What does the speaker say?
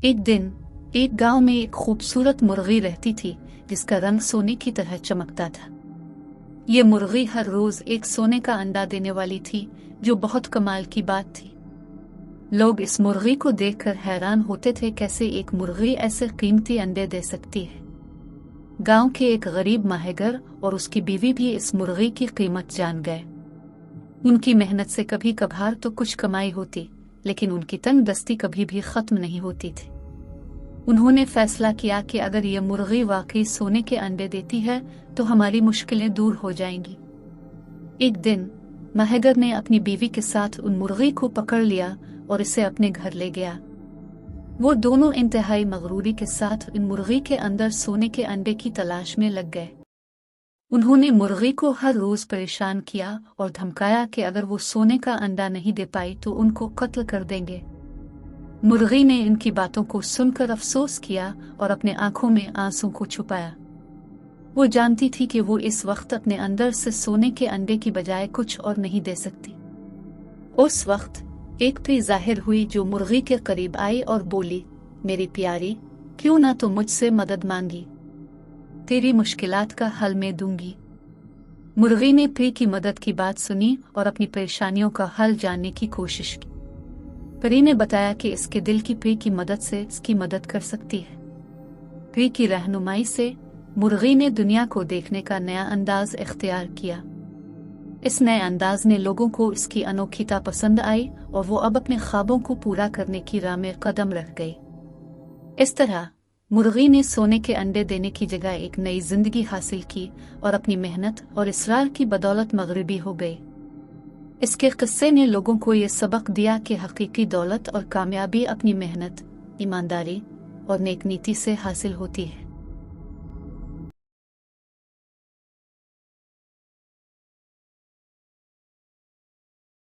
एक दिन एक गांव में एक खूबसूरत मुर्गी रहती थी जिसका रंग सोने की तरह चमकता था। ये मुर्गी हर रोज एक सोने का अंडा देने वाली थी, जो बहुत कमाल की बात थी। लोग इस मुर्गी को देखकर हैरान होते थे, कैसे एक मुर्गी ऐसे कीमती अंडे दे सकती है। गांव के एक गरीब माहेगर और उसकी बीवी भी इस मुर्गी की कीमत जान गए। उनकी मेहनत से कभी कभार तो कुछ कमाई होती, लेकिन उनकी तंगदस्ती कभी भी खत्म नहीं होती थी। उन्होंने फैसला किया कि अगर ये मुर्गी वाकई सोने के अंडे देती है तो हमारी मुश्किलें दूर हो जाएंगी। एक दिन माहेगर ने अपनी बीवी के साथ उन मुर्गी को पकड़ लिया और इसे अपने घर ले गया। वो दोनों इंतहाई मगरूरी के साथ इन मुर्गी के अंदर सोने के अंडे की तलाश में लग गए। उन्होंने मुर्गी को हर रोज परेशान किया और धमकाया कि अगर वो सोने का अंडा नहीं दे पाई तो उनको कत्ल कर देंगे। मुर्गी ने इनकी बातों को सुनकर अफसोस किया और अपने आंखों में आंसू को छुपाया। वो जानती थी कि वो इस वक्त अपने अंदर से सोने के अंडे की बजाय कुछ और नहीं दे सकती। उस वक्त एक परी जाहिर हुई जो मुर्गी के करीब आई और बोली, मेरी प्यारी, क्यों ना तो मुझसे मदद मांगी, तेरी मुश्किलात का हल मैं दूंगी। मुर्गी ने परी की मदद की बात सुनी और अपनी परेशानियों का हल जानने की कोशिश की। परी ने बताया कि इसके दिल की परी की मदद से इसकी मदद कर सकती है। परी की रहनुमाई से मुर्गी ने दुनिया को देखने का नया अंदाज इख्तियार किया। इस नए अंदाज ने लोगों को इसकी अनोखीता पसंद आई और वो अब अपने ख्वाबों को पूरा करने की राह में कदम रख गई। इस तरह मुर्गी ने सोने के अंडे देने की जगह एक नई जिंदगी हासिल की और अपनी मेहनत और इसरार की बदौलत मगरबी हो गई। इसके किस्से ने लोगों को ये सबक दिया कि हकीकी दौलत और कामयाबी अपनी मेहनत, ईमानदारी और नेक नीति से हासिल होती है।